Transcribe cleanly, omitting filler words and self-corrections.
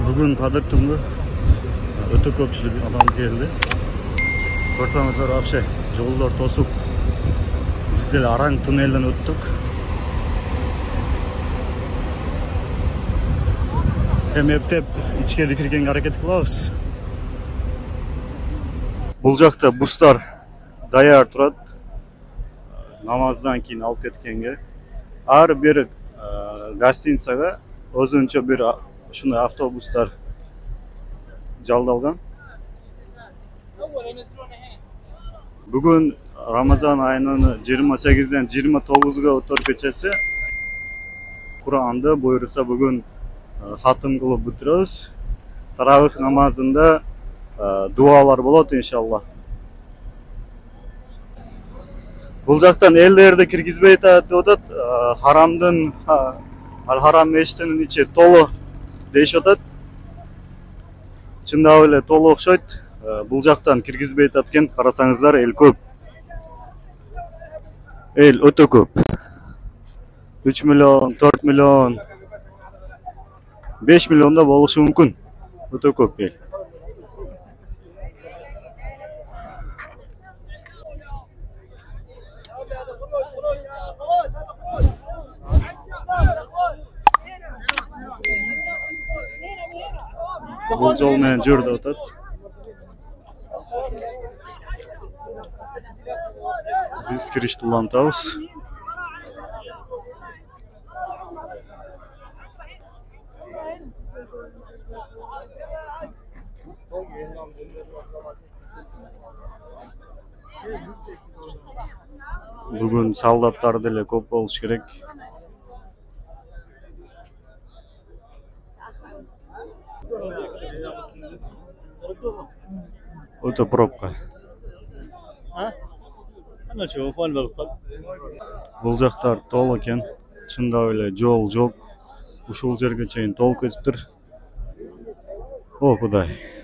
Bugün Kadir Tungu öte köpçülük adam geldi. Görsanızlar akşam yollar tosuk. Biz de arang tünelden öttük. Hem eптеп içeri kirgen hareket kılabız. Бұл жақта бустар даяр тұрады. Намаздан кейін алып кеткенге. Ар бері гостиницаға өзінше бір шундай автобустар жалдалған. Бүгін Рамазан айының 28-ден 29-ға өтер кечесі. Құранды бұйырса бүгін хатым қылып бітіреміз. Таравих намазында дуалар болады иншалла. Бұл жақтан елдерді кіргізбей өтеді. Харамдың Al-Haram мешітінің içi толы дейш өтеді. Чында өлі толы оқшайды. Бұл жақтан кіргізбей өткен қарасаңыздар ел көп. Ел өте көп. 3 миллион, 4 миллион, 5 миллионда болушы мүмкін. Өте көп ел. Бұл жолмен жүрді өтеді. Біз кірішті ұлантауыз. Бүгін солдаттар деле көп болуш керек. Өте пробка. Бұл жақтар толы екен. Чында эле жол жоқ. Ушул жерге чейин толуп кетиптир. О, Кудай.